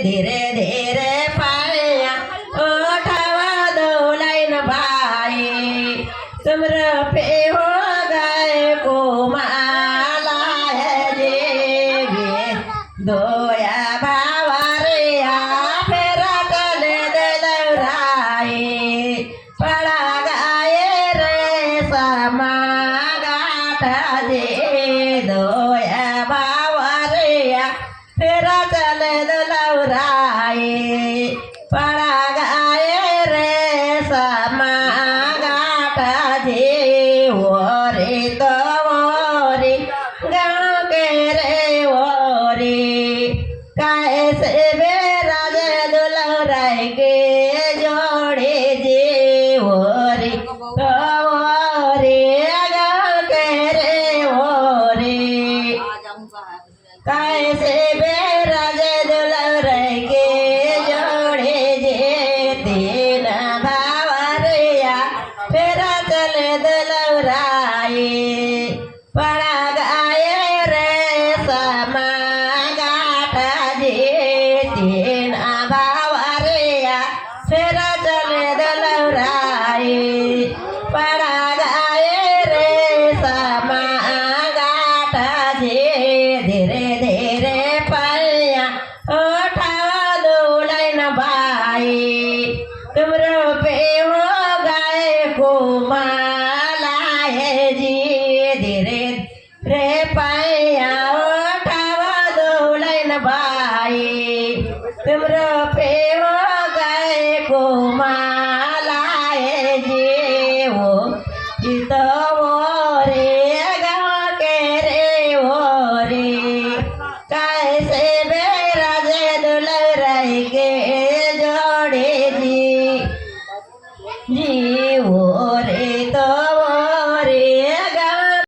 धीरे धीरे पाया उठावा दुलाइन भाई तुमर पे हो गए को माला है देवी दोया भावरिया फेरा तले दलराई पड़ा गाए रे समा गाठा दे दोया भावरिया फेरा तले दलराई पड़ा गाए रे समा गाठा दे ओरे तो ओरे गाँव के रे ओरे कैसे बेराज दुलराय के जोड़े जे ओरे तो ओरे गाँव के रे ओरे कैसे बेराज दुलराय के जोड़े जे तीन भावरिया फेरा चले दुलराई पड़ा गाए रे समा गाठा जे तीन भावरिया फेरा चले दुलराई पड़ा गाए रे समा गाठा जे धीरे धीरे पाया उठा दुलाइन भाई तुमरो पे हो गए को माला है जी धीरे रे पाया उठावा दुलाइन भाई तुमरो पे हो गए को माला है जी वो चितो वो रे गाँव के रे वो रे कैसे बेराज दुलराय के जोड़े जी